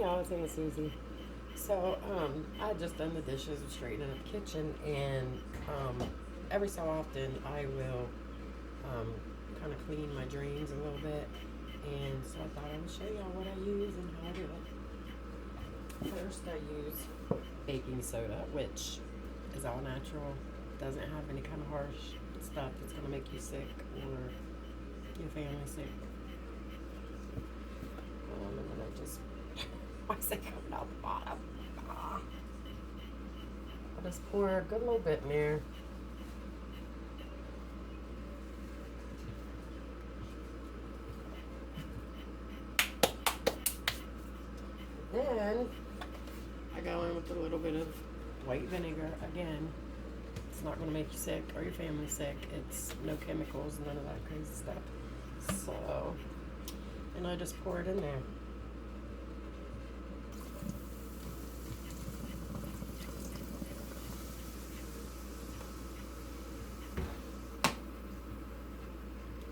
Hey y'all, it's Aunt Susie. So, I had just done the dishes and straightened up the kitchen, and every so often I will um, kind of clean my drains a little bit. And so I thought I would show y'all what I use and how I do it. First, I use baking soda, which is all natural, doesn't have any kind of harsh stuff that's going to make you sick or your family sick. And then I just, why is it coming out the bottom? I just pour a good little bit in there. Then I go in with a little bit of white vinegar. Again, it's not going to make you sick or your family sick. It's no chemicals, none of that crazy stuff. So, and I just pour it in there.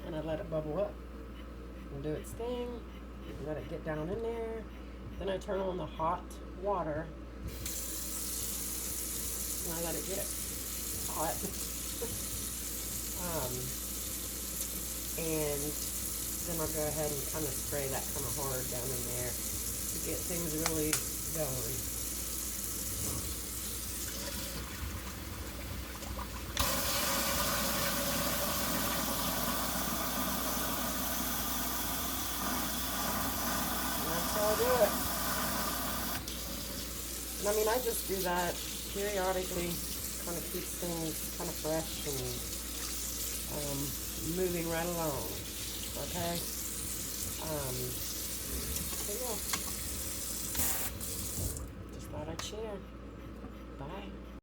And I let it bubble up and do its thing. Let it get down in there. Then I turn on the hot water and I let it get hot. And then I'll go ahead and kind of spray that kind of hard down in there to get things really going. I'll do it. And I mean, I just do that periodically, kind of keeps things kind of fresh and moving right along. Okay?